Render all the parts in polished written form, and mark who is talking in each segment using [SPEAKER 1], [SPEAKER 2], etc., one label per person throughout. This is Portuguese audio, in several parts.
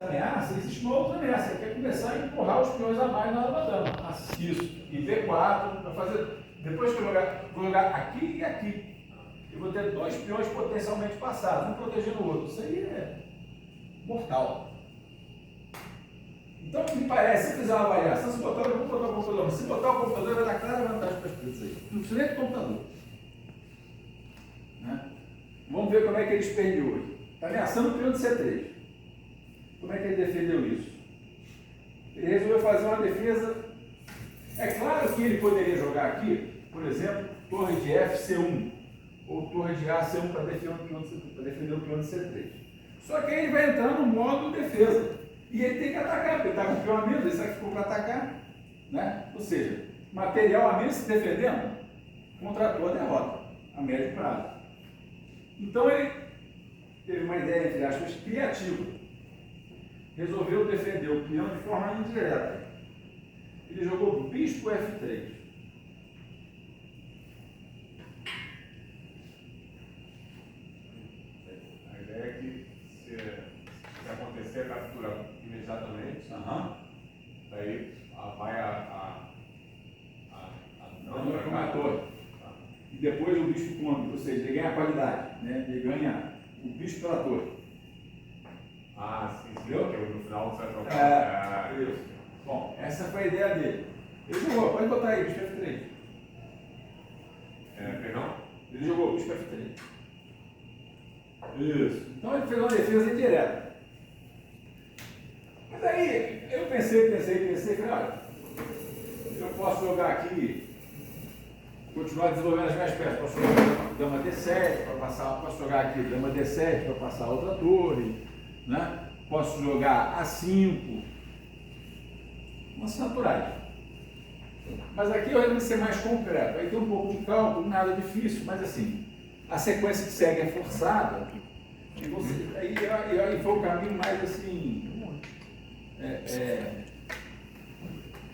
[SPEAKER 1] ameaça, existe uma outra ameaça, ele quer começar a empurrar os peões a mais na hora da dama. Isso. E B4, para fazer. Depois que eu vou jogar aqui e aqui. Eu vou ter dois peões potencialmente passados, um protegendo o outro. Isso aí é mortal. Então, me parece, se eu fizer uma avaliação, se botar, eu vou botar o computador, mas se botar o computador, vai dar clara vantagem para as pretas aí. Não precisa nem do computador. Né? Vamos ver como é que ele defendeu hoje. Está ameaçando o peão de C3. Como é que ele defendeu isso? Ele resolveu fazer uma defesa. É claro que ele poderia jogar aqui, por exemplo, torre de F, C1, ou torre de A, C1 para defender o peão de C3. Só que aí ele vai entrar no modo defesa. E ele tem que atacar, porque ele está com o peão a menos, ele sabe que ficou para atacar. Né? Ou seja, material a menos se defendendo, contratou a derrota, a médio prazo. Então ele teve uma ideia, entre aspas, criativa. Resolveu defender o peão de forma indireta. Ele jogou bispo F3.
[SPEAKER 2] A ideia é que se acontecer a captura imediatamente, daí vai
[SPEAKER 1] não vai a torre. E depois o bispo come, ou seja, ele ganha a qualidade, né? Ele ganha o bispo pela torre.
[SPEAKER 2] Sim, porque no final você vai
[SPEAKER 1] trocar. Isso. Bom, essa foi a ideia dele. Ele jogou, pode botar aí, bispo F3.
[SPEAKER 2] Perdão?
[SPEAKER 1] Ele jogou bispo F3. Isso. Então ele fez uma defesa indireta. Mas aí eu pensei, falei, olha, eu posso jogar aqui, continuar desenvolvendo as minhas peças, posso jogar dama D7 para passar, posso jogar aqui dama D7 para passar outra torre, né? Posso jogar A5, umas naturais. Mas aqui eu resolvi ser mais concreto, aí tem um pouco de cálculo, nada difícil, mas assim, a sequência que segue é forçada, e você, aí foi o caminho mais assim,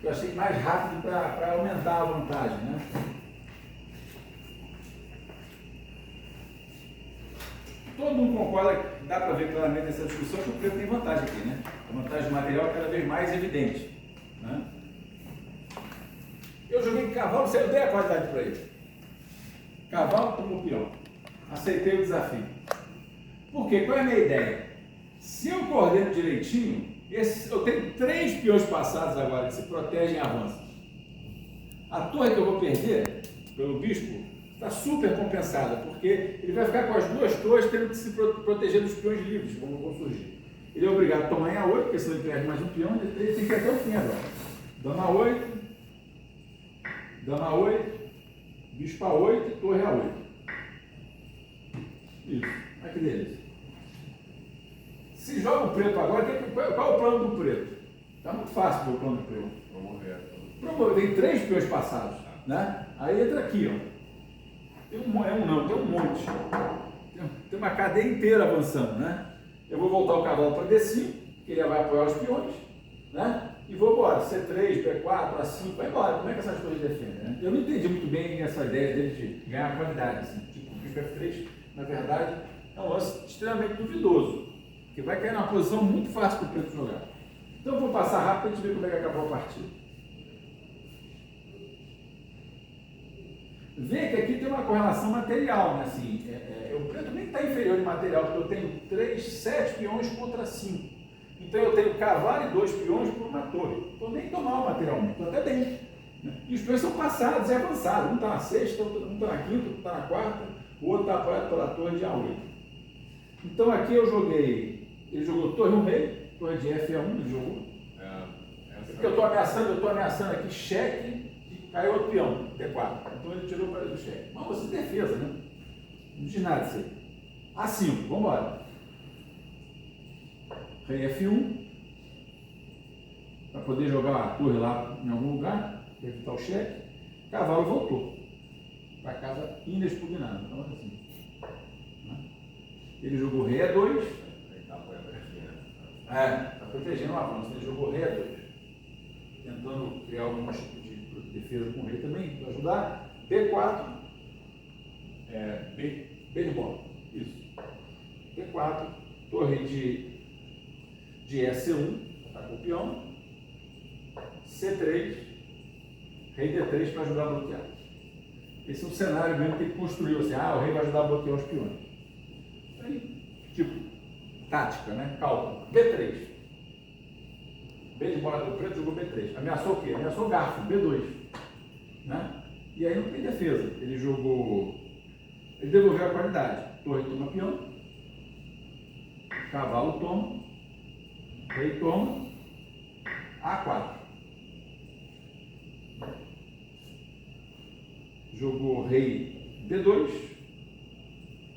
[SPEAKER 1] eu achei mais rápido para aumentar a vantagem, né? Todo mundo concorda, dá para ver claramente nessa discussão que o preto tem vantagem aqui, né? A vantagem material é cada vez mais evidente, né? Eu joguei cavalo, eu dei a qualidade para ele. Cavalo como peão. Aceitei o desafio. Por quê? Qual é a minha ideia? Se eu coordeno direitinho, eu tenho 3 peões passados agora que se protegem e avançam. A torre que eu vou perder pelo bispo está super compensada, porque ele vai ficar com as 2 torres tendo que se proteger dos peões livres, como vão surgir. Ele é obrigado a tomar em A8, porque senão ele perde mais um peão, ele tem que ir até o fim agora. Dama 8, dama 8, bispo A8 e torre A8. Isso, olha que delícia. Se joga o preto agora, qual é o plano do preto? Está muito fácil o plano do preto. Promover. Tem 3 peões passados, né? Aí entra aqui, ó. Tem um monte. Tem uma cadeia inteira avançando, né? Eu vou voltar o cavalo para D5, que ele vai apoiar os peões, né? E vou embora. C3, P4, A5, vai embora. Como é que essas coisas defendem, né? Eu não entendi muito bem essa ideia dele de ganhar qualidade, assim. Tipo, o bispo F3, na verdade, é um lance extremamente duvidoso, que vai cair numa posição muito fácil para o preto jogar. Então eu vou passar rápido para a gente ver como é que acabou a partida. Vê que aqui tem uma correlação material, né? Assim, o preto nem está inferior em material, porque eu tenho 7 peões contra 5. Então eu tenho cavalo e 2 peões por uma torre. Estou nem tão mal materialmente, estou até bem. E os peões são passados e avançados. Um está na sexta, um está na quinta, um está na quarta, o outro está apoiado pela torre de A8. Então aqui eu joguei, ele jogou torre no meio, torre de F1, ele jogou. Porque eu estou ameaçando aqui cheque. Caiu outro peão, D4. Então ele tirou para o cheque. Mas você defesa, né? Não diz nada disso aí. A5, vamos embora. Rei F1. Para poder jogar a torre lá em algum lugar, evitar o cheque. Cavalo voltou. Para casa inexpugnado. Então assim. Ele jogou rei A2. Está protegendo o avanço. Ele jogou rei A2. Tentando criar algum tipo de defesa com o rei também, para ajudar. B4, B de bola, isso. B4, torre de de E1, atacou o peão, C3, rei D3 para ajudar a bloquear. Esse é um cenário mesmo que ele construiu, assim, o rei vai ajudar a bloquear os peões. Aí, tipo, tática, né? Cálculo. B3. B de bola do preto, jogou B3. Ameaçou o quê? Ameaçou o garfo, B2. Né? E aí não tem defesa. Ele devolveu a qualidade. Torre toma peão, cavalo toma, rei toma, A4. Jogou rei D2.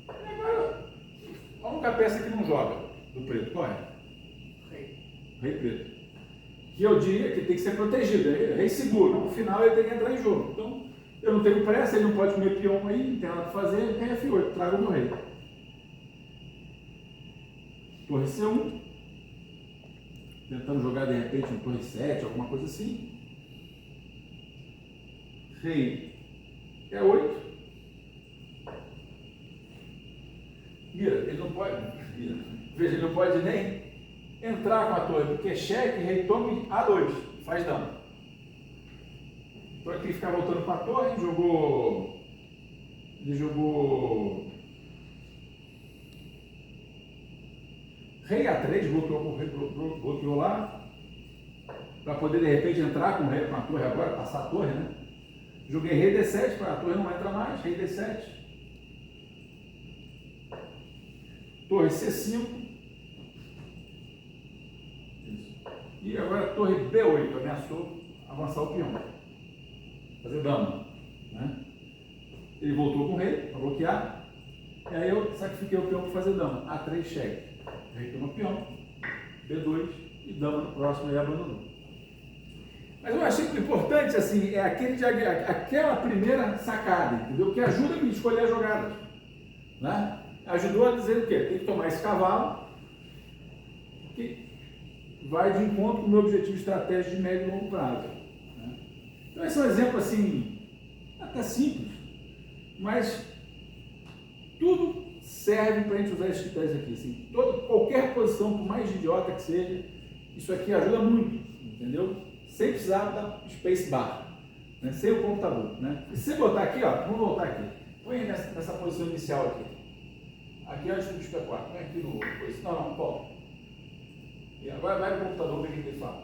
[SPEAKER 1] E agora, a única peça que não joga do preto, qual é? Rei preto. Que eu diria que tem que ser protegido, rei seguro. No final ele tem que entrar em jogo. Então, eu não tenho pressa, ele não pode comer peão aí, não tem nada para fazer, ele tem F8, traga o meu rei. Torre C1. Tentando jogar de repente um torre 7, alguma coisa assim. Rei E8. Mira, ele não pode. Veja, ele não pode nem entrar com a torre, porque cheque, rei tome A2, faz dano. Então aqui ele fica voltando com a torre, ele jogou rei A3, bloqueou lá, para poder de repente entrar com a torre agora, passar a torre, né? Joguei rei D7, para a torre não entra mais, rei D7. Torre C5. E agora a torre B8, ameaçou avançar o peão, fazer dano, né? Ele voltou com o rei para bloquear, e aí eu sacrifiquei o peão para fazer dano. A3 cheque, rei toma o peão, B2 e dama no próximo e abandonou. Mas eu achei que o importante assim, é aquela primeira sacada, entendeu? Que ajuda a me escolher as jogadas, né? Ajudou a dizer o quê? Tem que tomar esse cavalo, que vai de encontro com o meu objetivo estratégico de médio e longo prazo. Né? Então esse é um exemplo assim, até simples, mas tudo serve para a gente usar esses critérios aqui. Assim, qualquer posição, por mais idiota que seja, isso aqui ajuda muito, entendeu? Sem precisar da space bar, né? Sem o computador. Né? E se você botar aqui, ó, vamos voltar aqui, põe nessa posição inicial aqui. Aqui antes do bispo E4, põe aqui no outro. Não, volta. E agora vai no computador ver o que ele fala.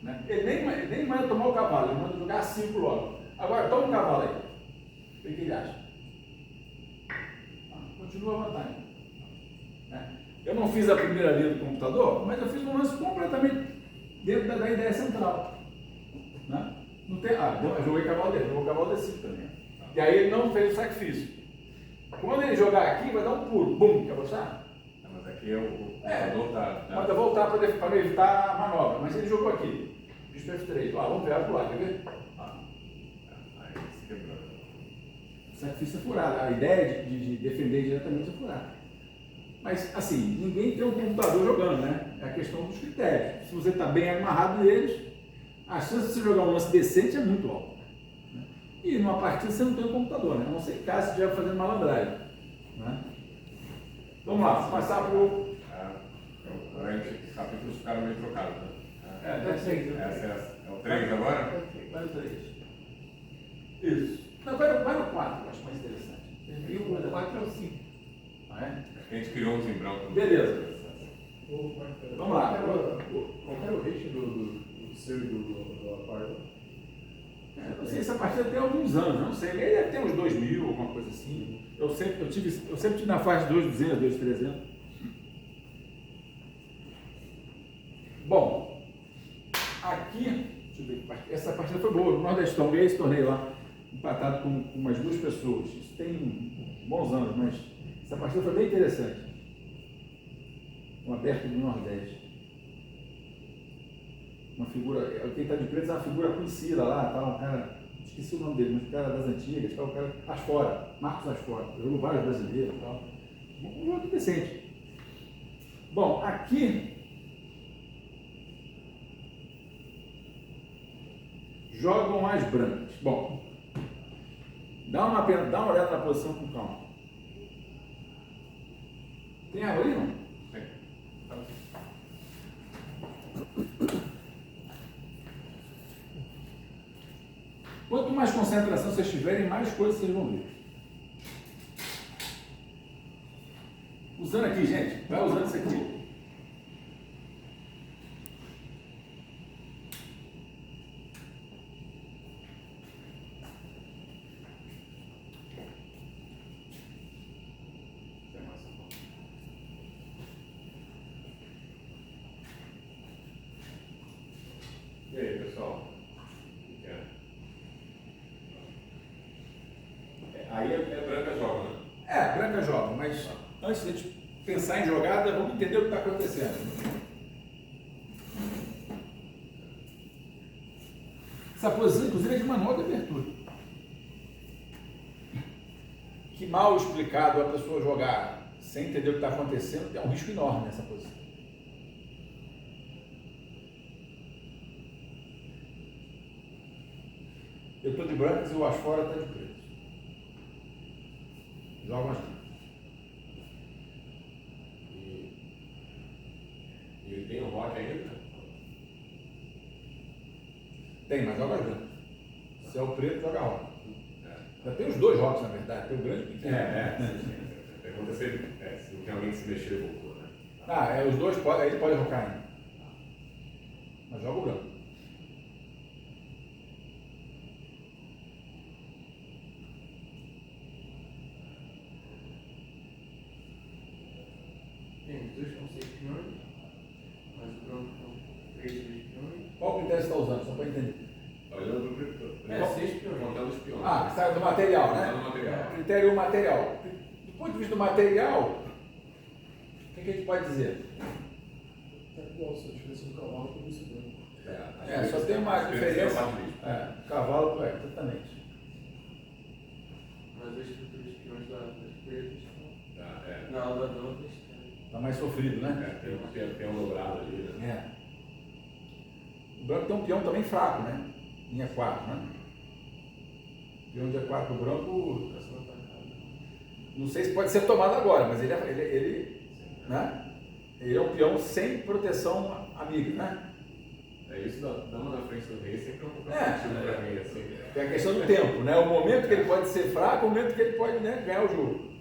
[SPEAKER 1] Né? Ele nem manda tomar o cavalo, ele manda jogar 5 logo. Agora toma o cavalo aí. O que ele acha? Continua a vantagem. Né? Eu não fiz a primeira linha do computador, mas eu fiz um lance completamente dentro da ideia central. Né? Não tem, eu joguei cavalo dele, jogou cavalo D5 também. E aí ele não fez o sacrifício. Quando ele jogar aqui, vai dar um pulo. Bum, quer gostar?
[SPEAKER 2] Mas aqui o computador está...
[SPEAKER 1] Manda voltar para evitar a manobra. Mas ele jogou aqui. Bispo F3. Vamos ver, pular, quer ver?
[SPEAKER 2] Aí se quebrou.
[SPEAKER 1] Sacrifício é furado. A ideia de defender diretamente é furada. Mas, assim, ninguém tem um computador jogando, né? É a questão dos critérios. Se você está bem amarrado neles, a chance de você jogar um lance decente é muito alta. Né? E numa partida você não tem um computador, né? A não ser caso você estiver fazendo malandragem. Né? Vamos lá, vamos passar para o...
[SPEAKER 2] Os capítulos ficaram meio trocados, né? É o 3 agora?
[SPEAKER 1] Vai o 3. Isso. Não, vai no 4, eu acho mais interessante.
[SPEAKER 3] E o 4 é o 5.
[SPEAKER 1] É?
[SPEAKER 2] A gente criou uns em branco.
[SPEAKER 1] Beleza. Vamos lá.
[SPEAKER 3] Qual era o rating do seu e do Aquário?
[SPEAKER 1] Não sei, essa partida tem alguns anos, não sei. Ele deve ter uns 2000, alguma coisa assim. Eu sempre tive na faixa de 2.200, 2.300. Bom, aqui, deixa eu ver, essa partida foi boa. O Nordestão ganhei esse torneio lá, empatado com umas 2 pessoas. Isso tem bons anos, mas essa partida foi bem interessante. Um aberto do Nordeste. Uma figura, quem está de preto é uma figura conhecida lá, tá, um cara, esqueci o nome dele, mas um cara das antigas, tá, um cara Asfora, Marcos Asfora, jogou vários brasileiros e tal. Um jogo decente. Bom, aqui jogam as brancas. Bom, dá uma olhada na posição com calma. Tem água ali, não?
[SPEAKER 2] Tem.
[SPEAKER 1] Quanto mais concentração vocês tiverem, mais coisas vocês vão ver. Usando aqui, gente, vai usando isso aqui.
[SPEAKER 2] E aí, pessoal? Aí é branca joga, né?
[SPEAKER 1] É, branca joga, mas antes de a gente pensar em jogada, vamos entender o que está acontecendo. Essa posição, inclusive, é de manual de abertura. Que mal explicado a pessoa jogar sem entender o que está acontecendo, é um risco enorme nessa posição. Eu estou de brancas e o Asfora está de preto. Joga mais preto.
[SPEAKER 2] E ele tem o rock ainda?
[SPEAKER 1] Tem, mas joga branco. Se é o preto, joga rock. Já tem os dois rocks, na verdade. Tem o grande e o pequeno.
[SPEAKER 2] Pergunta se tem alguém que se mexeu e voltou, né?
[SPEAKER 1] Ah, os dois podem, ele pode rocar ainda. Mas joga o branco.
[SPEAKER 3] Tem, os dois com 6 peões, mas o branco com 3 peões.
[SPEAKER 1] Qual critério você está usando, só para entender?
[SPEAKER 2] Olhando para o
[SPEAKER 3] 6 peões.
[SPEAKER 2] contando os peões.
[SPEAKER 1] Ah, sai do material, né?
[SPEAKER 2] Do material.
[SPEAKER 1] Critério material. Do ponto de vista do material, o que a gente pode dizer?
[SPEAKER 3] Tá igual, só a diferença do cavalo com esse branco.
[SPEAKER 1] Só tem uma diferença.
[SPEAKER 2] É.
[SPEAKER 1] Cavalo, exatamente.
[SPEAKER 3] Mas as estruturas peões das pretas
[SPEAKER 2] É.
[SPEAKER 3] na aula da brancas.
[SPEAKER 1] Está mais sofrido, né?
[SPEAKER 2] Tem um dobrado ali, né?
[SPEAKER 1] O branco tem um peão também fraco, né? Em E4, né? Peão de E4 do branco, não sei se pode ser tomado agora, mas ele né? Ele é um peão sem proteção amiga, né?
[SPEAKER 2] É isso, dama na frente do rei sempre é um pouco
[SPEAKER 1] É.
[SPEAKER 2] positivo para mim, assim.
[SPEAKER 1] É a questão do tempo, né? O momento que ele pode ser fraco, o momento que ele pode, né, ganhar o jogo.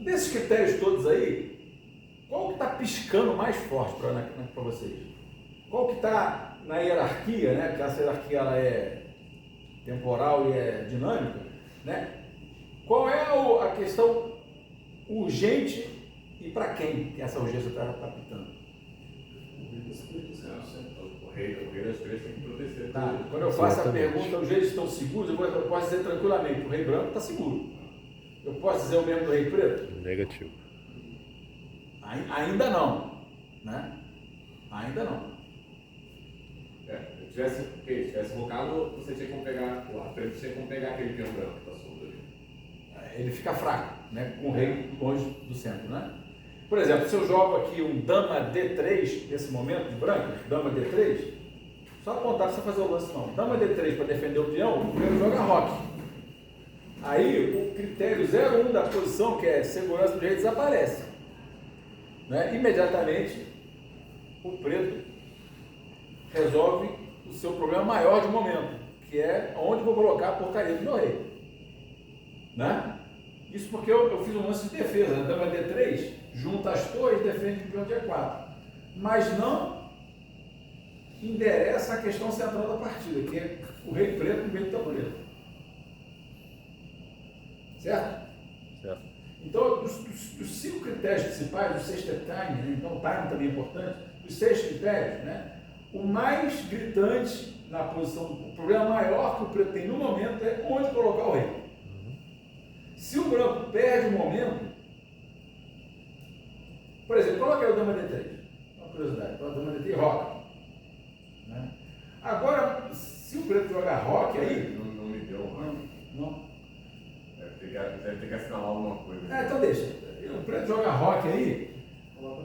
[SPEAKER 1] Desses critérios todos aí, qual que está piscando mais forte para vocês? Qual que está na hierarquia, né? Porque essa hierarquia ela é temporal e é dinâmica, né? Qual é a questão urgente e para quem que essa urgência está pitando?
[SPEAKER 2] O rei das três tem que proteger.
[SPEAKER 1] Tá. Quando eu faço a pergunta, os reis estão seguros, eu posso dizer tranquilamente, o rei branco está seguro. Eu posso dizer o mesmo do rei preto?
[SPEAKER 4] Negativo.
[SPEAKER 1] Ainda não, né? Ainda não.
[SPEAKER 2] Se tivesse rocado, você tinha como pegar, o preto tinha como pegar aquele peão branco que está solto ali.
[SPEAKER 1] Ele fica fraco, né? Com o rei longe do centro, né? Por exemplo, se eu jogo aqui um dama D3 nesse momento de branco, dama D3, só apontar para você fazer o lance não. Dama D3 para defender o peão, o primeiro joga roque. Aí o critério 01 da posição, que é segurança do rei, desaparece. Né? Imediatamente o preto resolve o seu problema maior de momento, que é onde vou colocar a porcaria do meu rei. Né? Isso porque eu fiz um lance de defesa, né? Dama D3, junta as torres e defende o peão de E4. Mas não endereça a questão central da partida, que é o rei preto no meio do tabuleiro. Certo?
[SPEAKER 4] Certo.
[SPEAKER 1] Então, dos 5 critérios principais, o sexto é time, né? Então o time também é importante, dos 6 critérios, né? O mais gritante na posição, o problema maior que o preto tem no momento é onde colocar o rei. Se o branco perde o momento, por exemplo, coloca aí o dama D3, uma curiosidade, coloca o dama D3 e roca. Né? Agora, se o preto jogar rock aí,
[SPEAKER 2] Não me deu, mano.
[SPEAKER 1] não.
[SPEAKER 2] Deve ter que assinalar alguma coisa.
[SPEAKER 1] Então deixa. O preto joga rock aí,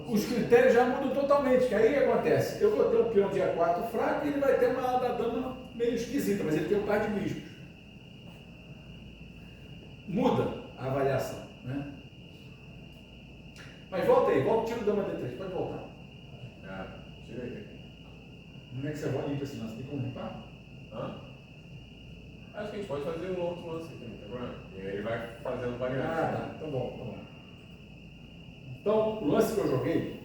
[SPEAKER 1] os critérios já mudam totalmente. Que aí o que acontece? Eu vou ter um peão de E4 fraco e ele vai ter uma ala da dama meio esquisita, mas ele tem um par de bispos. Muda. a avaliação, né? Mas volta aí, tira o dama D3, pode voltar.
[SPEAKER 2] Tira aí.
[SPEAKER 1] Como é que você vai limpa esse lance? Tem como limpar?
[SPEAKER 2] Acho que a gente pode fazer um outro lance aqui, não tem problema. E aí ele vai fazendo variantes.
[SPEAKER 1] Tá. Então bom. Então, o lance que eu joguei,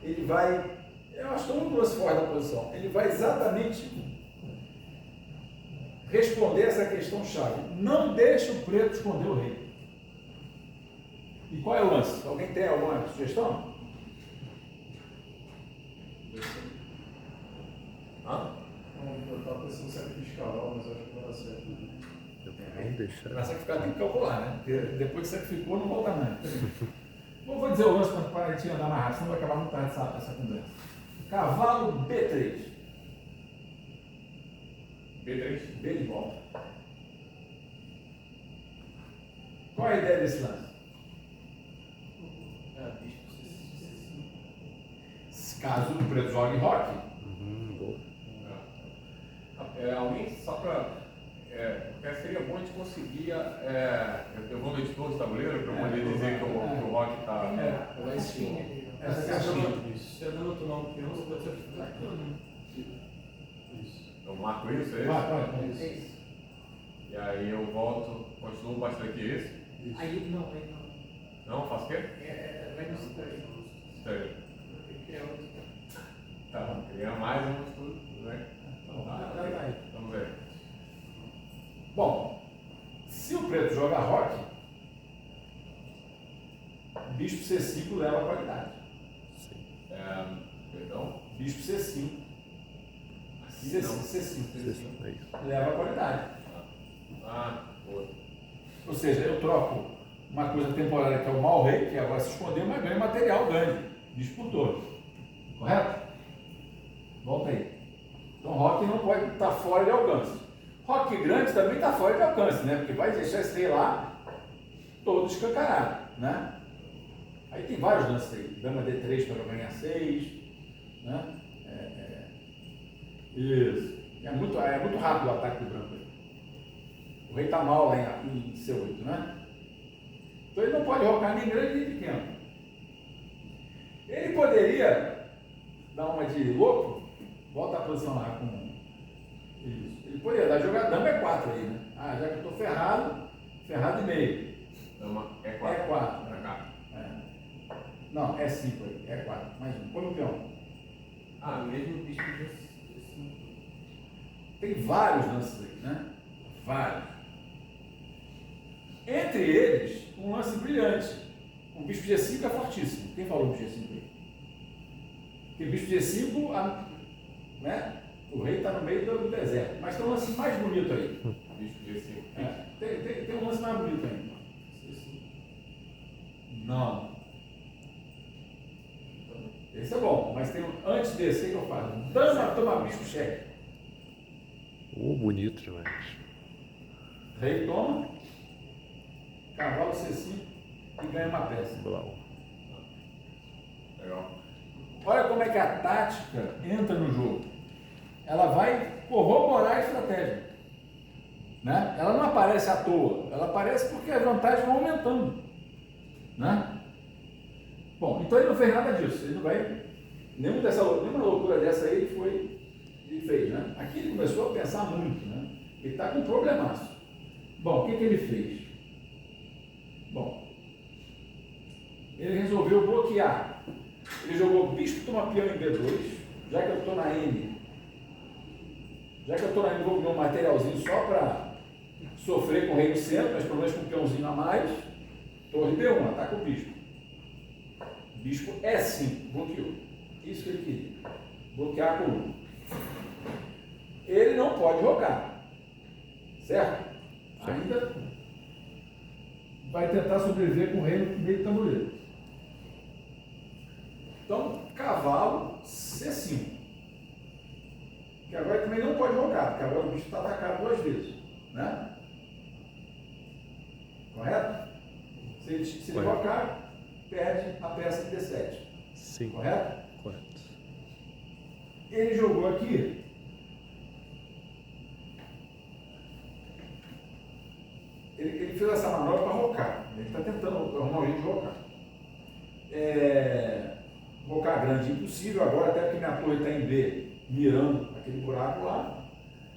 [SPEAKER 1] ele vai, eu acho que é um lance fora da posição, ele vai exatamente responder essa questão chave. Não deixe o preto esconder o rei. E qual é o lance? Alguém tem alguma sugestão?
[SPEAKER 3] Eu estava pensando em sacrifício cavalo, mas acho que não dá certo.
[SPEAKER 1] Para sacrificar tem que calcular, né? Porque depois que sacrificou, não volta mais. Vou dizer o lance para a gente andar mais rápido, senão vai acabar muito tarde essa conversa. Cavalo B3.
[SPEAKER 2] B3.
[SPEAKER 1] B de volta. Qual é a ideia desse lance? Caso o preto jogue rock.
[SPEAKER 2] Alguém, só para. Seria bom a gente conseguir. Eu vou medir todo o tabuleiro para poder dizer que o rock está.
[SPEAKER 3] Lá em cima.
[SPEAKER 1] Essa caixinha.
[SPEAKER 3] Se a dama tomar um peão, você pode sacrificar aquilo, né? Isso.
[SPEAKER 2] Eu marco isso, é isso?
[SPEAKER 1] Vai.
[SPEAKER 2] E aí eu volto, continuo batendo aqui esse.
[SPEAKER 4] Aí não.
[SPEAKER 2] Não, faço o quê?
[SPEAKER 4] Vai no cidade.
[SPEAKER 2] Sério. Tá, queria mais um estudo, né? Vamos ver.
[SPEAKER 1] Bom, se o preto joga rock, bispo C5 leva a qualidade.
[SPEAKER 2] Perdão?
[SPEAKER 1] Bispo C5.
[SPEAKER 2] Aqui não.
[SPEAKER 1] C5. Leva a qualidade.
[SPEAKER 2] Boa.
[SPEAKER 1] Ou seja, eu troco uma coisa temporária que é o mau rei, que agora se escondeu, mas ganho material grande. Bispo por touro. Correto? Volta aí. Então rock não pode estar fora de alcance. Rock grande também está fora de alcance, né? Porque vai deixar esse rei lá todo escancarado, né? Aí tem vários lances aí. Dama D3 para ganhar 6, né? Isso. É muito rápido o ataque do branco aí. O rei está mal lá em C8, né? Então ele não pode rocar nem grande nem pequeno. Ele poderia dar uma de louco, volta a posição lá com isso. Ele poderia dar jogar dama E4 aí, né? Já que eu estou ferrado e meio.
[SPEAKER 2] Dama E4.
[SPEAKER 1] E4.
[SPEAKER 2] Pra cá.
[SPEAKER 1] Não, E5 aí, E4. Mais um. Põe o peão.
[SPEAKER 4] Mesmo bicho de
[SPEAKER 1] Tem vários lances aí, né? Vários. Entre eles, um lance brilhante. O bispo G5 é fortíssimo. Quem falou do G5 aí? Porque o bispo G5, né? O rei está no meio do deserto. Mas tem um lance mais bonito aí.
[SPEAKER 2] Bispo G5.
[SPEAKER 1] Tem um lance mais bonito ainda. Não. Esse é bom, mas tem antes desse, o que eu faço? Dama, toma bispo, cheque.
[SPEAKER 5] Bonito demais.
[SPEAKER 1] Rei toma, cavalo C5 e ganha uma peça.
[SPEAKER 5] Blau.
[SPEAKER 2] Legal.
[SPEAKER 1] Olha como é que a tática entra no jogo. Ela vai corroborar a estratégia. Né? Ela não aparece à toa, ela aparece porque as vantagens vão aumentando. Né? Bom, então ele não fez nada disso. Ele não vai. Nenhuma loucura dessa aí ele fez. Né? Aqui ele começou a pensar muito. Né? Ele está com um problemaço. Bom, o que ele fez? Bom, ele resolveu bloquear. Ele jogou bispo toma peão em B2, já que eu estou na M. Vou ganhar um materialzinho só para sofrer com o rei no centro, mas pelo menos com um peãozinho a mais. Torre B1, ataca o bispo. Bispo E5, bloqueou. Isso que ele queria. Bloquear a coluna. Ele não pode rogar. Certo? Ainda vai tentar sobreviver com o rei no meio do tabuleiro. Então, cavalo C5. Que agora também não pode rogar, porque agora o bicho está atacado 2 vezes. Né? Correto? Se ele rogar, perde a peça de D7.
[SPEAKER 5] Sim.
[SPEAKER 1] Correto?
[SPEAKER 5] Correto.
[SPEAKER 1] Ele jogou aqui. Ele fez essa manobra para rocar. Ele está tentando arrumar um jeito de rocar. Rocar grande impossível agora, até porque minha torre está em B, mirando aquele buraco lá.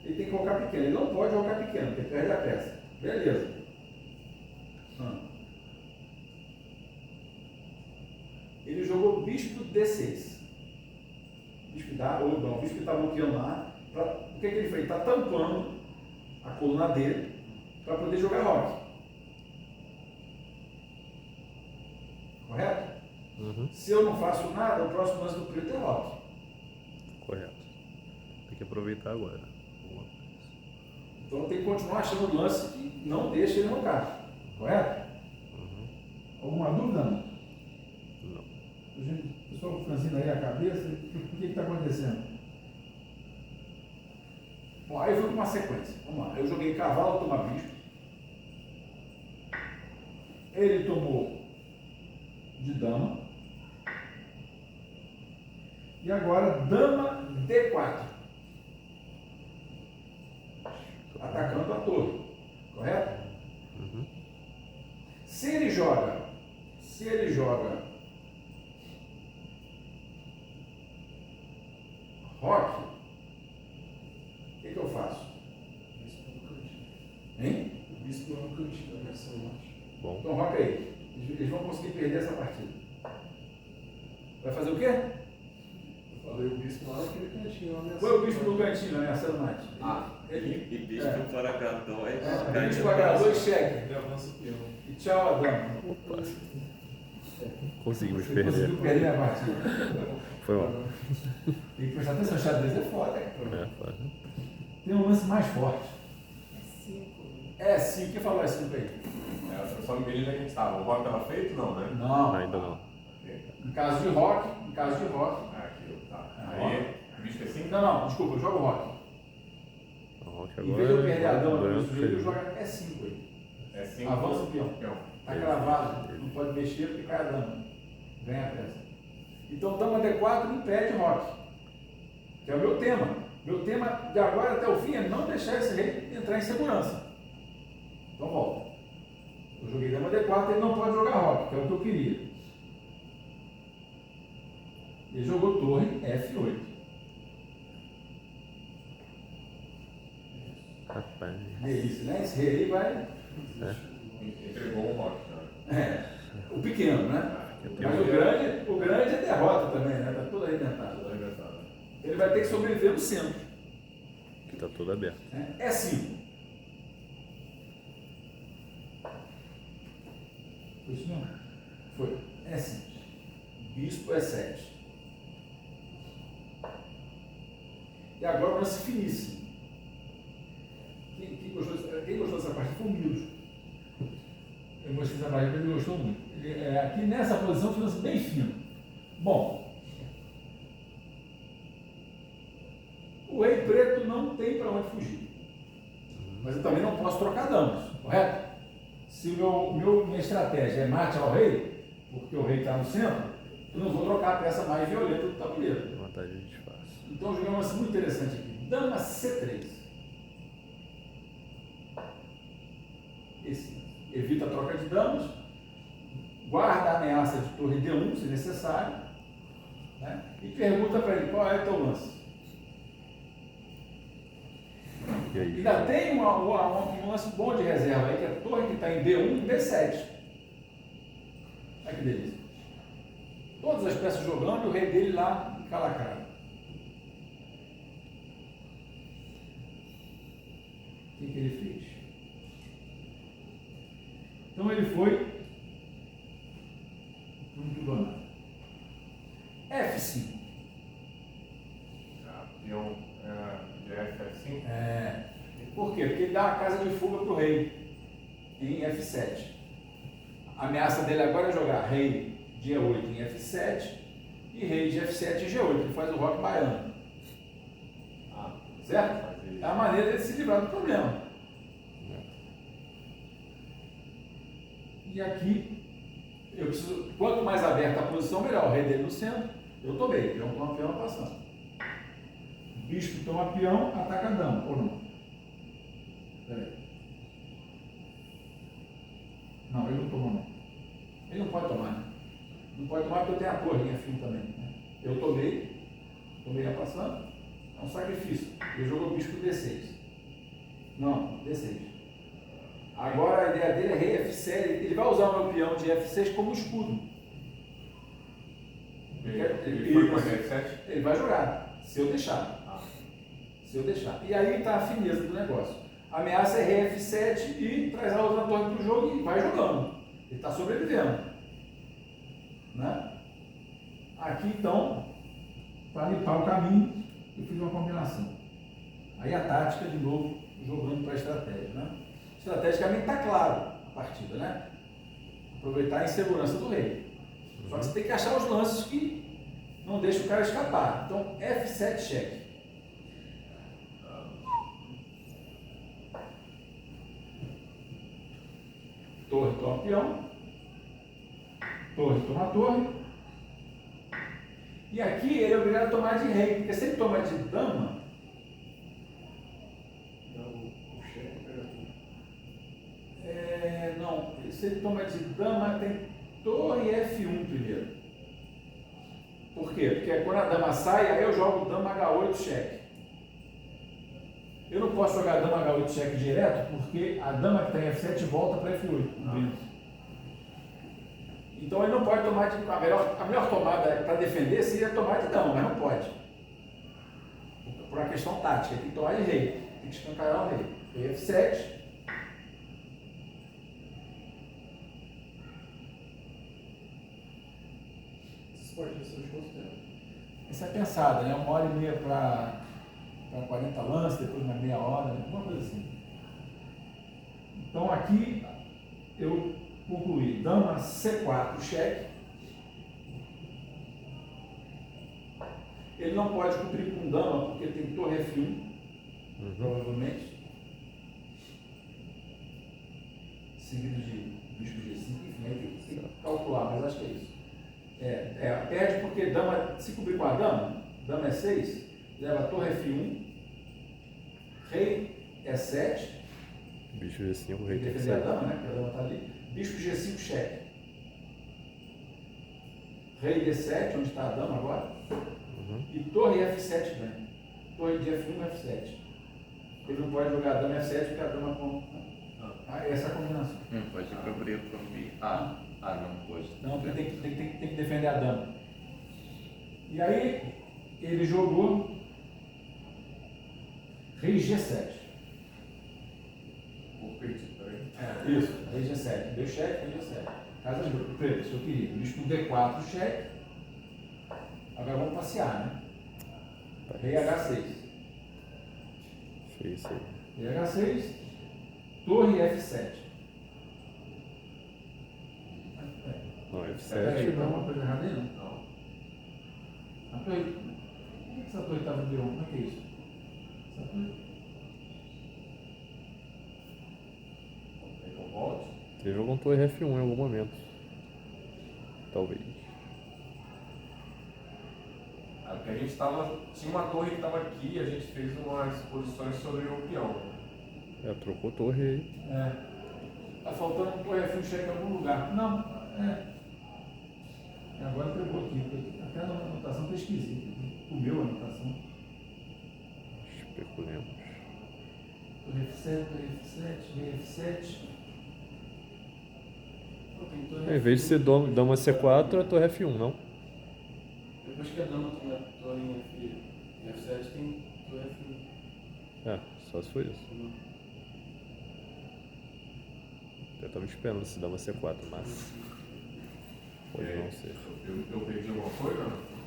[SPEAKER 1] Ele tem que rocar pequeno. Ele não pode rocar pequeno, porque ele perde a peça. Beleza. Ele jogou bispo D6. Bispo dá, ou não, o bispo está bloqueando lá. O que ele fez? Ele está tampando a coluna dele para poder jogar roque. Correto?
[SPEAKER 5] Uhum.
[SPEAKER 1] Se eu não faço nada, o próximo lance do preto é roque.
[SPEAKER 5] Correto. Tem que aproveitar agora.
[SPEAKER 1] Então tem que continuar achando o lance que não deixa ele rocar. Correto? Alguma dúvida? Não.
[SPEAKER 5] Não.
[SPEAKER 1] Gente, o pessoal franzindo aí a cabeça, o que está acontecendo? Bom, aí eu fui com uma sequência. Vamos lá. Eu joguei cavalo, toma bispo. Ele tomou de dama. E agora, dama D4. Atacando a torre. Correto?
[SPEAKER 5] Uhum.
[SPEAKER 1] Se ele joga roque, o que eu faço?
[SPEAKER 3] Bispo no cantinho.
[SPEAKER 1] Hein?
[SPEAKER 3] O bispo lá no cantinho da versão norte.
[SPEAKER 5] Bom.
[SPEAKER 1] Então roca aí. Eles vão conseguir perder essa partida. Vai fazer o quê?
[SPEAKER 3] Eu falei o bispo lá naquele cantinho lá nessa.
[SPEAKER 1] Foi o bispo no cantinho, ameaçando o Mate.
[SPEAKER 6] E bispo para cartão, aí
[SPEAKER 1] O bispo agradou e cheque.
[SPEAKER 3] Ele avança o peão.
[SPEAKER 1] E tchau, a dama.
[SPEAKER 5] Opa. Conseguimos
[SPEAKER 1] Você
[SPEAKER 5] perder.
[SPEAKER 1] conseguiu perder a partida.
[SPEAKER 5] Foi mal.
[SPEAKER 1] Tem que prestar atenção, o xadrez é foda, cara.
[SPEAKER 5] Foi.
[SPEAKER 1] Tem um lance mais forte.
[SPEAKER 4] É 5.
[SPEAKER 1] É sim, quem falou S5 aí?
[SPEAKER 2] Eu só me lembro onde a gente estava. O rock estava feito? Não, né?
[SPEAKER 1] Não.
[SPEAKER 5] Ainda não.
[SPEAKER 2] Ok.
[SPEAKER 1] Em caso de rock,
[SPEAKER 2] Aqui, tá. Aí, bicho assim?
[SPEAKER 1] Não, desculpa, eu jogo rock.
[SPEAKER 5] O Rock
[SPEAKER 1] Em vez de eu perder a
[SPEAKER 5] agora.
[SPEAKER 1] dama do
[SPEAKER 5] branco
[SPEAKER 1] sujeito, eu
[SPEAKER 5] fez.
[SPEAKER 1] jogo S5 aí.
[SPEAKER 2] É 5.
[SPEAKER 1] Avança o peão. Tá cravado, não pode mexer porque cai a dama. Ganha a peça. Então, dama D4 impede rock. Que é o meu tema. Meu tema de agora até o fim é não deixar esse rei entrar em segurança. Então, volta. Eu joguei dama D4, ele não pode jogar rock, que é o que eu queria. Ele jogou torre F8.
[SPEAKER 5] Rapaz.
[SPEAKER 1] Delícia, né? Esse rei aí vai.
[SPEAKER 2] Entregou um rock, né?
[SPEAKER 1] O pequeno, né? Mas o grande é derrota também, né? Está tudo arrebentado.
[SPEAKER 2] Tudo arrebentado.
[SPEAKER 1] Ele vai ter que sobreviver no centro.
[SPEAKER 5] Que tá tudo aberto.
[SPEAKER 1] Né? É 5. Foi isso mesmo? Foi. É 5. Bispo é 7. E agora o lance finíssimo. Quem gostou dessa parte foi o Milton. Eu gostei dessa parte, mas ele gostou muito. Aqui nessa posição foi um lance bem fino. Bom, o rei preto não tem para onde fugir. Mas eu também não posso trocar damas, correto? Se minha estratégia é mate ao rei, porque o rei está no centro, eu não vou trocar a peça mais violenta do tabuleiro.
[SPEAKER 5] Vantagem de espaço.
[SPEAKER 1] Então, eu joguei um lance muito interessante aqui. Dama C3. Esse evita a troca de damas, guarda a ameaça de torre D1, se necessário, né? E pergunta para ele qual é o teu lance.
[SPEAKER 5] E aí?
[SPEAKER 1] Ainda tem um lance bom de reserva aí, que é a torre que está em D1 e D7. Olha que delícia. Todas as peças jogando e o rei dele lá encalacrado. O que ele fez? Então ele foi um tribunal. F5.
[SPEAKER 2] Peão de F5.
[SPEAKER 1] Por quê? Porque ele dá uma casa de fuga para o rei em F7. A ameaça dele agora é jogar rei de E8 em F7 e rei de F7 em G8. Ele faz o roque baiano. Certo? É a maneira de se livrar do problema. E aqui, eu preciso, quanto mais aberta a posição, melhor. O rei dele no centro, eu tomei. Peão toma peão passando. Bispo toma peão, ataca dama, ou não? Peraí. Não, ele não tomou não. Ele não pode tomar, né? Não pode tomar porque eu tenho a torre em F1 também, né? Eu tomei a passando, é um sacrifício. Ele jogou o bicho pro D6. Não, D6. Agora a ideia dele é rei F7, ele vai usar o meu peão de F6 como escudo.
[SPEAKER 2] Ele foi para F7?
[SPEAKER 1] Ele vai jogar, se eu deixar. Se eu deixar. E aí está a fineza do negócio. A ameaça é rei F7 e traz a outra torre para o jogo e vai jogando. Ele está sobrevivendo. Né? Aqui então, para limpar o caminho, eu fiz uma combinação. Aí a tática, de novo, jogando para a estratégia. Né? Estrategicamente está claro a partida, né? Aproveitar a insegurança do rei. Só que você tem que achar os lances que não deixam o cara escapar. Então, F7 cheque. Torre toma peão. Torre toma torre. E aqui ele é obrigado a tomar de rei, porque se ele toma de dama,
[SPEAKER 3] O chefe pega tudo.
[SPEAKER 1] não, se ele toma de dama, tem torre F1 primeiro. Por quê? Porque quando a dama sai, aí eu jogo dama H8 cheque. Eu não posso jogar dama H8 cheque direto, porque a dama que está em F7 volta para F8. Então ele não pode tomar de... A melhor tomada para defender seria tomar de dama, mas não pode. Por uma questão tática, tem que tomar de rei. Tem que escancarar o rei. Rei F7.
[SPEAKER 3] Você pode ver seus quanto tempo?
[SPEAKER 1] Essa é pensada, né? 1h30 para 40 lances, depois mais meia hora, alguma coisa assim. Então aqui eu concluí. Dama C4 cheque. Ele não pode cumprir com dama porque tem torre F1, provavelmente. Seguido de bispo G5, enfim, aí tem que calcular, mas acho que é isso. Perde porque dama, se cobrir com a dama é 6, leva torre F1, rei E7,
[SPEAKER 5] Bicho G5, rei tem que
[SPEAKER 1] defender a
[SPEAKER 5] ser.
[SPEAKER 1] dama, né? Porque a dama está ali. Bispo G5 cheque. Rei D7, onde está a dama agora. E torre F7 ganha. Torre de F1 F7. Ele não pode jogar a dama F7 porque a dama com. Essa é a combinação.
[SPEAKER 6] Não pode cobrir para mim. Não pode.
[SPEAKER 1] Não, porque tem que defender a dama. E aí, ele jogou rei G7. Isso, rei G7. Deu cheque, rei G7. Casa de preto, se eu queria. Bispo D4, cheque. Agora vamos passear, né? Rei H6.
[SPEAKER 5] Feio isso aí.
[SPEAKER 1] Rei H6. Torre F7.
[SPEAKER 5] Não,
[SPEAKER 1] Peraí,
[SPEAKER 5] F7
[SPEAKER 1] tá
[SPEAKER 5] não.
[SPEAKER 1] uma coisa errada aí, não? A torre... Por que essa torre estava de B1? Como é que é isso? Essa torre...
[SPEAKER 5] Ele jogou um torre F1 em algum momento. Talvez.
[SPEAKER 2] Porque a gente tinha uma torre que estava aqui e a gente fez umas posições sobre o peão.
[SPEAKER 5] Trocou torre aí.
[SPEAKER 1] Tá faltando um torre F1 cheque em algum lugar. Não, agora pegou aqui, porque até na anotação está esquisita. Comeu a anotação.
[SPEAKER 5] Especulemos.
[SPEAKER 1] Torre F7, rei F7.
[SPEAKER 5] Em vez de ser dama C4, é torre F1, não?
[SPEAKER 3] Depois que a dama tem a torre em F7, tem torre F1.
[SPEAKER 5] Só se for isso. Eu tava esperando se dama C4, mas pode não ser.
[SPEAKER 2] Eu perdi alguma coisa?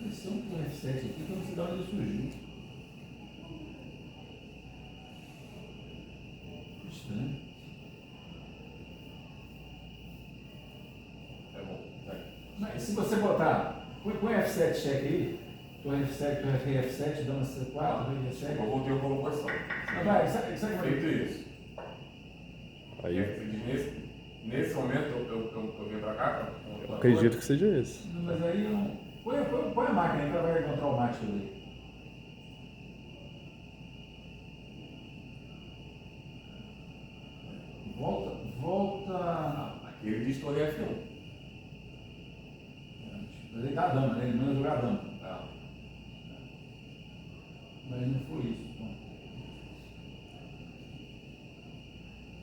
[SPEAKER 1] Esse é um torre F7 aqui que eu não sei de onde ele surgiu. Estranho.
[SPEAKER 2] É bom.
[SPEAKER 1] Mas se você botar, põe F7 cheque aí, torre F7, torre rei F7, dama C4, rei F7.
[SPEAKER 2] Eu voltei a colocação.
[SPEAKER 1] Vai, sabe como é
[SPEAKER 2] Feito
[SPEAKER 1] que
[SPEAKER 2] isso.
[SPEAKER 5] Aí
[SPEAKER 2] Nesse momento eu venho pra cá?
[SPEAKER 5] eu acredito que seja esse.
[SPEAKER 1] Mas aí não. Põe a máquina aí que ela vai encontrar o mate ali. Volta.
[SPEAKER 2] Aqui ele diz torre F1.
[SPEAKER 1] Mas ele tá a dama, né? Ele manda jogar a dama.
[SPEAKER 2] Tá.
[SPEAKER 1] Mas não foi isso. Bom.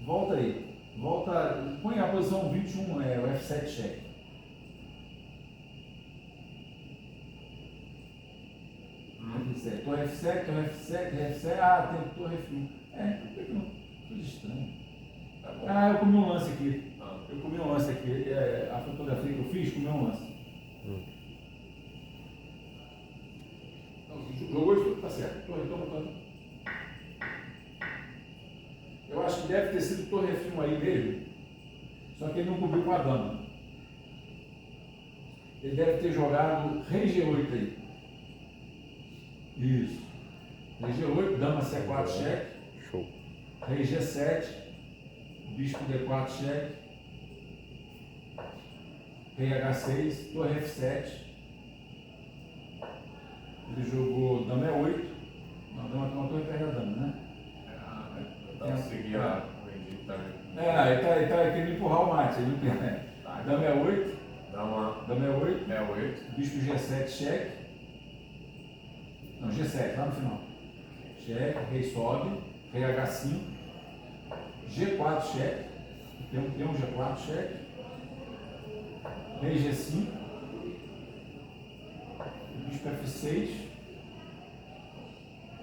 [SPEAKER 1] Volta aí. Volta. Põe a posição 21, o F7 cheque. Torre F7, torre F7, F7. Ah, tem torre F1. Por que não? Coisa estranha.
[SPEAKER 2] Tá bom.
[SPEAKER 1] Ah, eu comi um lance aqui.
[SPEAKER 2] Ah.
[SPEAKER 1] Eu comi um lance aqui. A fotografia que eu fiz, comi um lance. Então, jogou isso tudo, tá certo. Torre, toma. Eu acho que deve ter sido torre F1 aí mesmo. Só que ele não cobriu com a dama. Ele deve ter jogado rei G8 aí. Isso. Rei G8, dama C4 cheque.
[SPEAKER 5] Show.
[SPEAKER 1] Rei G7. Bispo D4 cheque. Rei H6. Torre F7. Ele jogou dama E8. Não, dama com a torre perde a dama, né?
[SPEAKER 2] Então seguir a Benedito também.
[SPEAKER 1] Ele tá querendo empurrar o mate. Ele não quer.
[SPEAKER 2] Tá.
[SPEAKER 1] Dama E8.
[SPEAKER 2] Dama
[SPEAKER 1] E8.
[SPEAKER 2] E8.
[SPEAKER 1] Bispo G7 cheque. Não, G7, lá no final. Cheque, rei sobe, rei H5, G4 cheque, tem um G4 cheque, rei G5, bispo F6,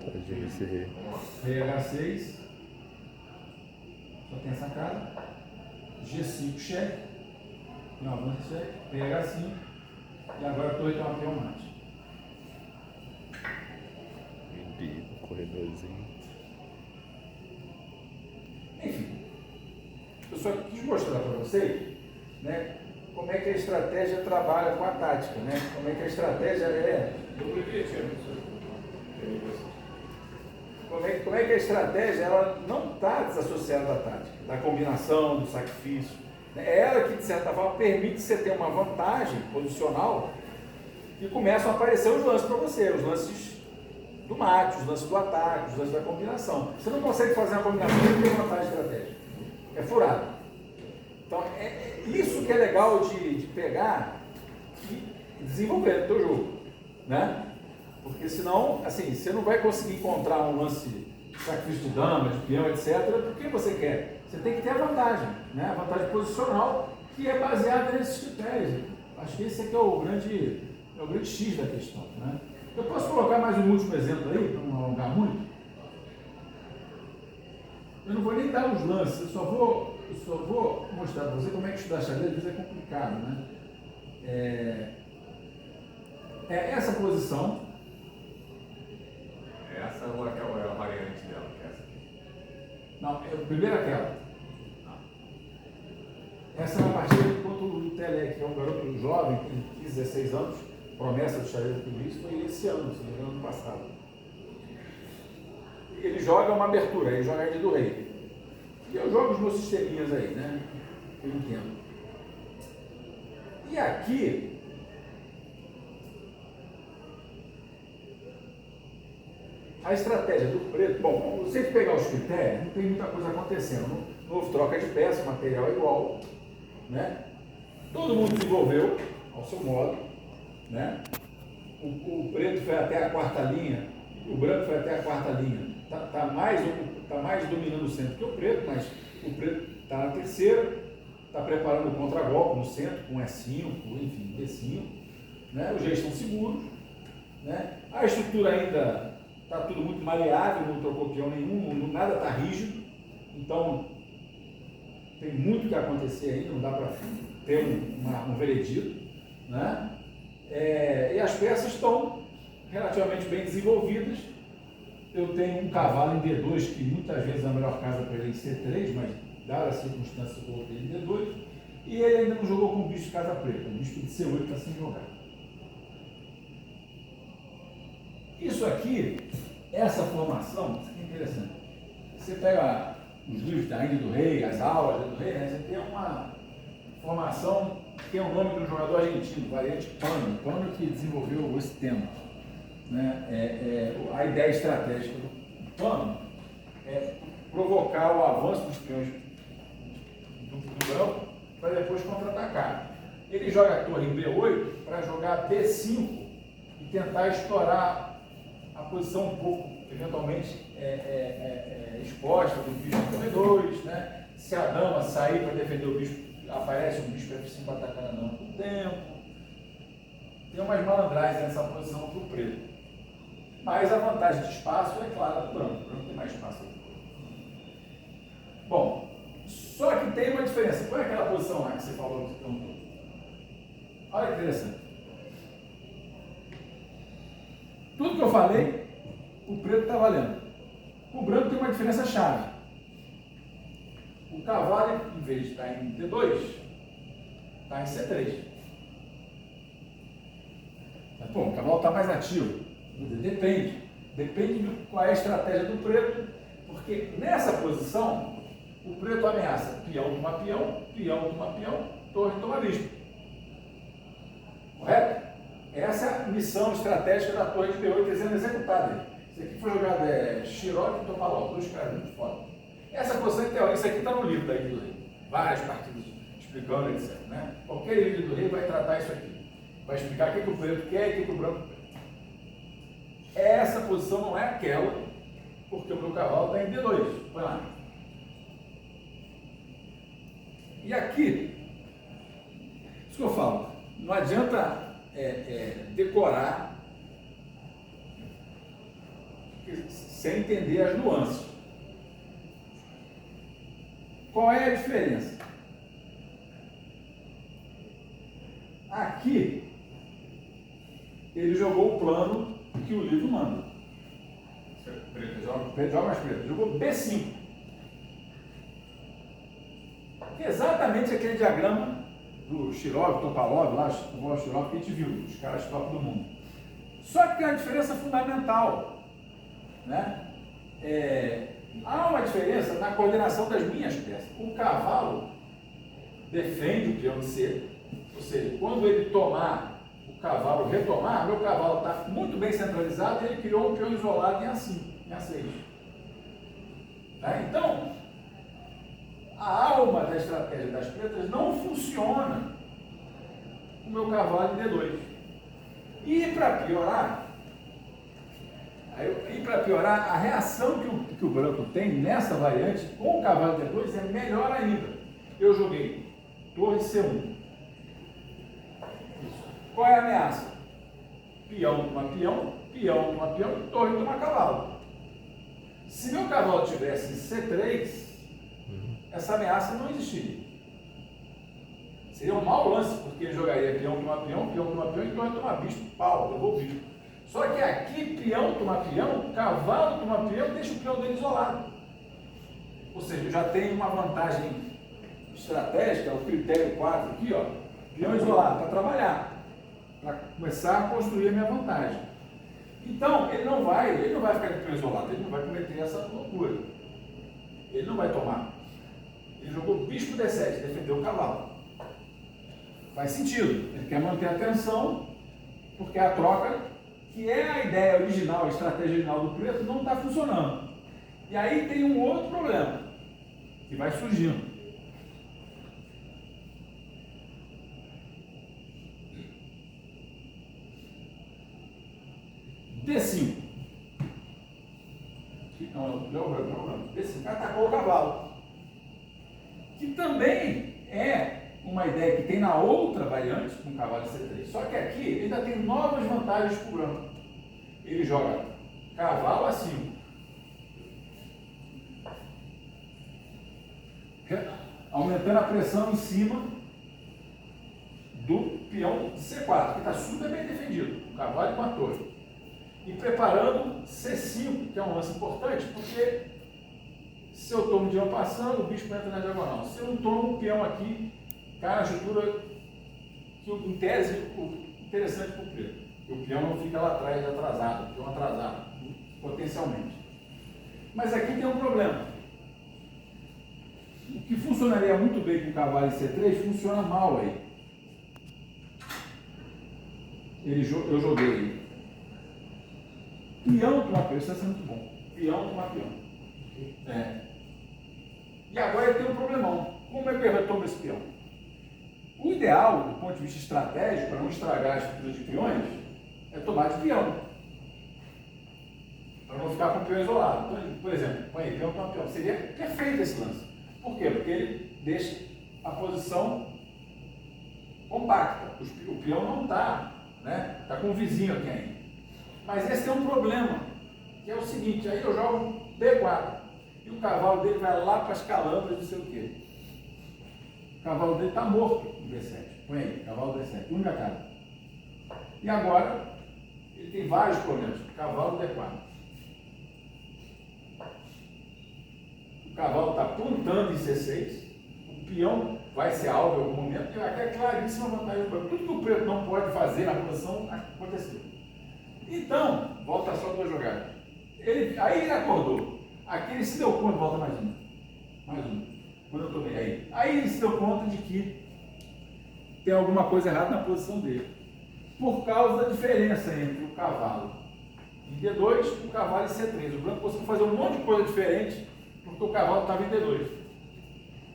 [SPEAKER 5] Tadinho esse rei.
[SPEAKER 1] rei H6, só tem essa cara, G5 cheque, tem um avanço cheque, rei H5, e agora a torre tem uma peão mate.
[SPEAKER 5] Corredorzinho.
[SPEAKER 1] Enfim, eu só quis mostrar para vocês, né, como é que a estratégia trabalha com a tática, né? Como é que a estratégia como é que a estratégia ela não está desassociada da tática, da combinação, do sacrifício. É ela que, de certa forma, permite você ter uma vantagem posicional e começam a aparecer os lances para você, os lances do mate, os lances do ataque, os lances da combinação. Você não consegue fazer uma combinação sem ter vantagem estratégica. É furado. Então, é isso que é legal de pegar e desenvolver no teu jogo, né? Porque senão, assim, você não vai conseguir encontrar um lance de sacrifício de dama, de peão, etc. Porque você quer. Você tem que ter a vantagem, né? A vantagem posicional, que é baseada nesses critérios. Acho que esse aqui é o grande X da questão, né? Eu posso colocar mais um último exemplo aí, para não alongar muito? Eu não vou nem dar os lances, eu só vou mostrar para você como é que estudar xadrez, às vezes é complicado, né? É essa posição.
[SPEAKER 2] Essa ou é a variante dela, que é essa aqui?
[SPEAKER 1] Não, primeiro aquela. Essa é uma partida contra o Telec, que é um garoto jovem, tem 15, 16 anos, promessa do xadrez do Luiz, foi esse ano, se não me engano, ano passado. Ele joga uma abertura, ele joga a rede do rei. E eu jogo os meus sisteminhas aí, né? Eu entendo. E aqui, a estratégia do preto, bom, você pegar os critérios, não tem muita coisa acontecendo. Não houve troca de peça, o material é igual, né? Todo mundo desenvolveu ao seu modo, né? O preto foi até a quarta linha, o branco foi até a quarta linha. Tá mais dominando o centro que o preto, mas o preto está na terceira, está preparando o contragolpe no centro, com E5, enfim, D5, né? Os reis estão seguros, né? A estrutura ainda está tudo muito maleável, não trocou peão nenhum, nada está rígido, então tem muito que acontecer ainda, não dá para ter um veredito, né? E as peças estão relativamente bem desenvolvidas. Eu tenho um cavalo em D2, que muitas vezes é a melhor casa para ele em C3, mas dada a circunstância eu coloquei em D2, e ele ainda não jogou com o bicho de casa preta, o bicho de C8 está sem jogar. Isso aqui, essa formação, isso aqui é interessante. Você pega os livros da Índia do Rei, as aulas da Índia do Rei, né? Você tem uma formação que tem o nome de um jogador argentino, variante Pano, Pano que desenvolveu esse tema. Né? A ideia estratégica do Pano é provocar o avanço dos peões do branco para depois contra-atacar. Ele joga a torre em B8 para jogar B5 e tentar estourar a posição um pouco, eventualmente, exposta do bispo em B2, né? Se a dama sair para defender o bispo, aparece um bispo F5 atacando a dama por tempo. Tem umas malandragens nessa posição para o preto. Mas a vantagem de espaço é clara do branco. O branco tem mais espaço aqui. Bom, só que tem uma diferença. Qual é aquela posição lá que você falou que perguntou? Olha que interessante. Tudo que eu falei, o preto está valendo. O branco tem uma diferença chave. O cavalo, em vez de estar em D2, está em C3. Mas, pô, o cavalo está mais ativo. Depende. Depende de qual é a estratégia do preto, porque nessa posição, o preto ameaça peão toma peão, torre toma bispo. Correto? Essa é a missão estratégica da torre de B8 sendo executada. Isso aqui foi jogado Xiroque e Topalov, dois caras muito foda. Essa posição teórica, isso aqui está no livro da Índia do Rei. Várias partidas explicando, etc. Né? Qualquer livro do Rei vai tratar isso aqui. Vai explicar o que o preto quer e o que o branco quer. Essa posição não é aquela, porque o meu cavalo está em D2. Vai lá. E aqui, isso que eu falo, não adianta decorar sem entender as nuances. Qual é a diferença? Aqui, ele jogou o plano que o livro manda.
[SPEAKER 2] Preto joga?
[SPEAKER 1] Preto joga mais preto. Jogou B5. Exatamente aquele diagrama do Shirov, Topalov, lá, o Shirov que a gente viu, os caras top do mundo. Só que tem uma diferença fundamental. Né? Há uma diferença na coordenação das minhas peças. O cavalo defende o peão de C, ou seja, quando ele tomar, o cavalo retomar, meu cavalo está muito bem centralizado e ele criou um peão isolado em A5, em A6. Tá? Então, a alma da estratégia das pretas não funciona com o meu cavalo em D2. E para piorar, a reação que o branco tem nessa variante com o cavalo D2 é melhor ainda. Eu joguei torre C1. Qual é a ameaça? Peão toma peão, torre toma cavalo. Se meu cavalo tivesse em C3, essa ameaça não existiria. Seria um mau lance, porque ele jogaria peão toma peão e torre toma bispo, pau, levou o bispo. Só que aqui, peão toma peão, cavalo toma peão, deixa o peão dele isolado. Ou seja, eu já tenho uma vantagem estratégica, o critério 4 aqui, ó, peão isolado, para trabalhar, para começar a construir a minha vantagem. Então, ele não vai ficar de peão isolado, ele não vai cometer essa loucura. Ele não vai tomar. Ele jogou bispo D7, defendeu o cavalo. Faz sentido, ele quer manter a tensão, porque a troca, que é a ideia original, a estratégia original do preto, não está funcionando. E aí tem um outro problema, que vai surgindo. D5. Não, D5 atacou o cavalo. Que também é uma ideia que tem na outra variante, com o cavalo C3. Só que aqui ele ainda tem novas vantagens para o branco. Ele joga cavalo A5. Aumentando a pressão em cima do peão C4, que está super bem defendido. O cavalo com a torre. E preparando C5, que é um lance importante, porque se eu tomo o peão passando, o bicho entra na diagonal. Se eu não tomo o peão aqui, cai na estrutura que, em tese, interessante para o preto. O peão não fica lá atrás atrasado, o peão atrasado, potencialmente. Mas aqui tem um problema. funcionaria muito bem com o cavalo em C3, funciona mal aí. Eu joguei peão com uma peão, isso está sendo muito bom. Peão com uma peão. É. E agora ele tem um problemão. Como é que eu retomo esse peão? O ideal, do ponto de vista estratégico, para não estragar as estruturas de peões, é tomar de peão. Para não ficar com o peão isolado. Então, por exemplo, põe aí, peão com uma peão. Seria perfeito esse lance. Por quê? Porque ele deixa a posição compacta. O peão não está, né? Está com o vizinho aqui ainda. Mas esse é um problema, que é o seguinte, aí eu jogo D4, e o cavalo dele vai lá para as calambras, não sei o quê. O cavalo dele está morto no D7. Põe aí, cavalo D7, única cara. E agora, ele tem vários problemas. Cavalo D4. O cavalo está apontando em C6, o peão vai ser alvo em algum momento, e aqui é claríssima vantagem do branco. Tudo que o preto não pode fazer na posição aconteceu. Então, volta só duas jogadas. Aí ele acordou. Aqui ele se deu conta, volta mais uma. Mais uma. Quando eu tomei aí. Aí ele se deu conta de que tem alguma coisa errada na posição dele. Por causa da diferença entre o cavalo em D2 e o cavalo em C3. O branco conseguiu fazer um monte de coisa diferente porque o cavalo estava em D2.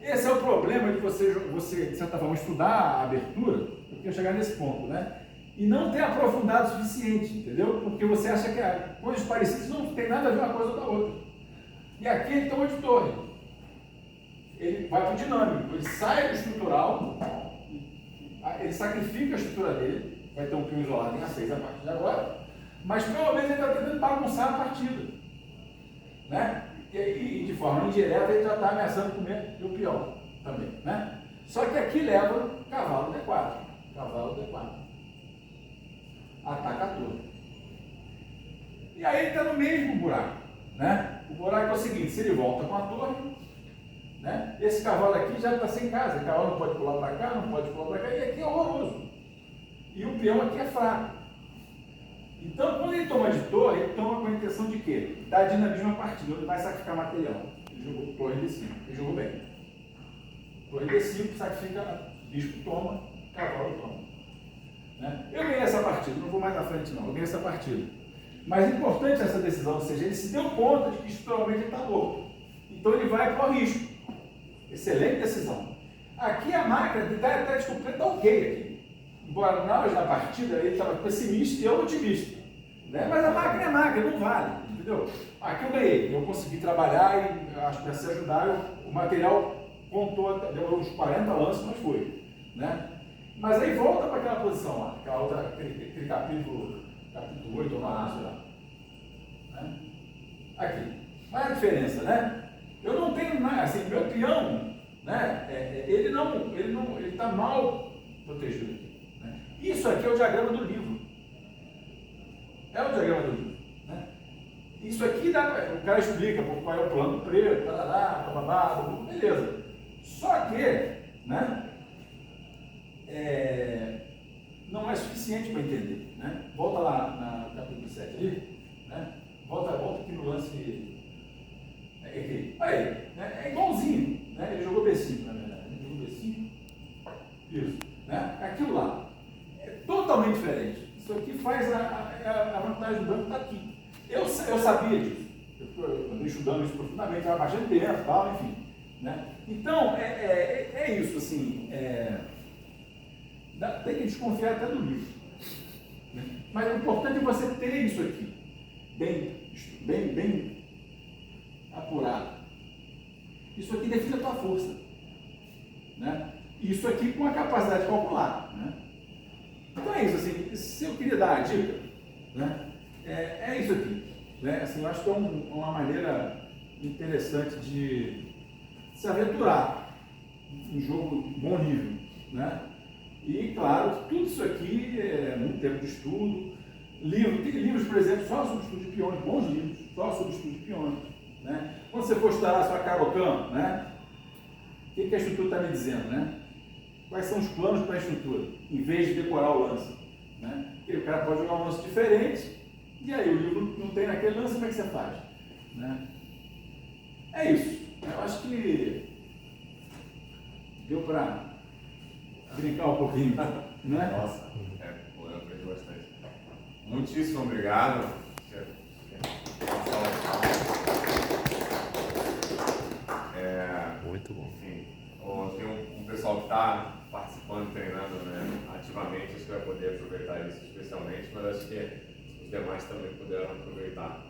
[SPEAKER 1] Esse é o problema de você, de certa forma, estudar a abertura, eu quero chegar nesse ponto, né? E não ter aprofundado o suficiente, entendeu? Porque você acha que coisas parecidas não tem nada a ver uma coisa com a outra. E aqui ele tomou de torre. Ele vai para o dinâmico, ele sai do estrutural, ele sacrifica a estrutura dele, vai ter um peão isolado em A6 a partir de agora, mas provavelmente ele está tentando bagunçar a partida. Né? E de forma indireta ele já está ameaçando comer o peão também. Né? Só que aqui leva cavalo D4. Cavalo D4. Ataca a torre. E aí ele está no mesmo buraco. Né? O buraco é o seguinte, se ele volta com a torre, né? Esse cavalo aqui já está sem casa, o cavalo não pode pular para cá, não pode pular para cá, e aqui é horroroso. E o peão aqui é fraco. Então, quando ele toma de torre, ele toma com a intenção de quê? Dar dinamismo à partida, ele vai sacrificar material. Ele jogou torre D5, ele jogou bem. Torre D5, sacrifica, bispo toma, cavalo toma. Né? Eu ganhei essa partida, não vou mais na frente não, eu ganhei essa partida. Mas importante essa decisão, ou seja, ele se deu conta de que estruturalmente ele está morto. Então ele vai para o risco. Excelente decisão. Aqui a máquina está descobrindo, está ok aqui. Embora na hora da partida ele estava pessimista e eu otimista. Né? Mas a máquina é máquina, não vale. Entendeu? Aqui eu ganhei, eu consegui trabalhar e acho que se ajudar, o material contou, deu uns 40 lances, mas foi. Né? Mas aí volta para aquela posição lá, aquela outra, aquele capítulo 8 ou 9, sei lá. Né? Aqui. Olha a diferença, né? Eu não tenho nada, assim, meu peão, né? Ele está mal protegido aqui. Né? Isso aqui é o diagrama do livro. É o diagrama do livro. Né? Isso aqui o cara explica qual é o plano preto, beleza. Só que, né? Não é suficiente para entender. Né? Volta lá no capítulo 7 ali, né? Volta aqui no lance. Aí, né? É igualzinho. Né? Ele jogou B5, na verdade. Ele jogou B5. Isso. Né? Aquilo lá. É totalmente diferente. Isso aqui faz a vantagem do branco está aqui. Eu sabia disso. Eu andei estudando isso profundamente, estava bastante tempo e tal, enfim. Né? Então, é isso, assim. Tem que desconfiar até do livro. Né? Mas o importante é você ter isso aqui. Bem apurado. Isso aqui define a tua força. Né? Isso aqui com a capacidade de calcular. Né? Então é isso, assim, se eu queria dar a dica, né? É isso aqui. Né? Assim, eu acho que é uma maneira interessante de se aventurar em jogo de bom nível. Né? E claro, tudo isso aqui é muito tempo de estudo. Tem livros, por exemplo, só sobre estudo de peões, bons livros, só sobre estudo de peões. Né? Quando você for estudar a sua Caro-Kann, né? O que a estrutura está me dizendo? Né? Quais são os planos para a estrutura, em vez de decorar o lance? Né? Porque o cara pode jogar um lance diferente, e aí o livro não tem naquele lance, como é que você faz? Né? É isso. Eu acho que Deu para brincar um pouquinho, né?
[SPEAKER 2] Nossa, pô, eu aprendi bastante. Muitíssimo obrigado.
[SPEAKER 5] Muito bom.
[SPEAKER 2] Enfim, tem um pessoal que está participando, treinando, né, ativamente, acho que vai poder aproveitar isso especialmente, mas acho que os demais também puderam aproveitar.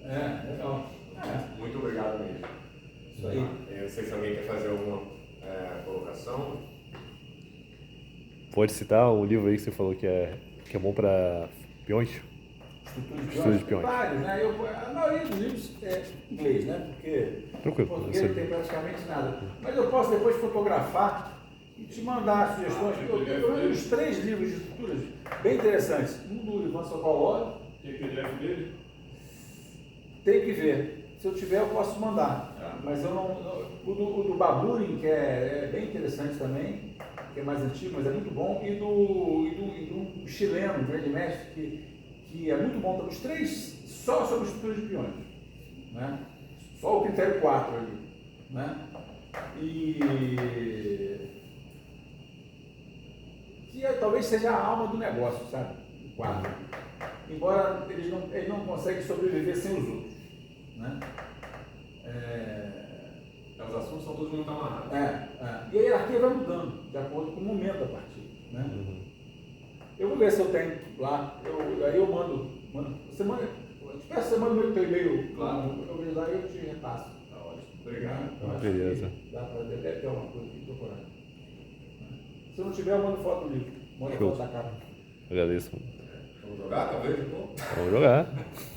[SPEAKER 2] Então,
[SPEAKER 1] Legal.
[SPEAKER 2] muito obrigado mesmo.
[SPEAKER 1] Isso aí.
[SPEAKER 2] Eu não sei se alguém quer fazer alguma colocação.
[SPEAKER 5] Pode citar o livro aí que você falou que é bom para peões? Estudo de peões.
[SPEAKER 1] Vários, né? A maioria dos livros é em inglês, né? Porque
[SPEAKER 5] Tranquilo,
[SPEAKER 1] em português não
[SPEAKER 5] você-
[SPEAKER 1] tem praticamente nada. Mas eu posso depois fotografar e te mandar sugestões. Eu tenho uns 3 livros de estruturas bem interessantes. Um do Ivan Sokolov,
[SPEAKER 3] Tem PDF dele?
[SPEAKER 1] tem que ver. Se eu tiver, eu posso mandar. Mas eu não. O do Baburin, que é bem interessante também, que é mais antigo, mas é muito bom. E do chileno, um grande mestre, que é muito bom. Os 3 só sobre estruturas de peões. Né? Só o critério 4 ali. Né? Talvez seja a alma do negócio, sabe? O 4. Embora ele não consegue sobreviver sem os outros. Né?
[SPEAKER 2] Os assuntos são todos muito amarrados.
[SPEAKER 1] E a hierarquia vai mudando de acordo com o momento da partida. Né? Eu vou ver se eu tenho lá, aí eu mando. Você manda, eu te peço, você manda o meu e-mail,
[SPEAKER 2] Claro.
[SPEAKER 1] eu vejo lá e eu te repasso.
[SPEAKER 2] Tá ótimo. Obrigado.
[SPEAKER 1] Eu acho
[SPEAKER 5] Beleza.
[SPEAKER 1] que deve ter alguma coisa aqui procurar. Se não tiver, eu mando foto do livro. Manda
[SPEAKER 5] Show.
[SPEAKER 1] foto da capa.
[SPEAKER 5] Agradeço.
[SPEAKER 2] Vamos jogar, talvez? Então?
[SPEAKER 5] Vamos jogar.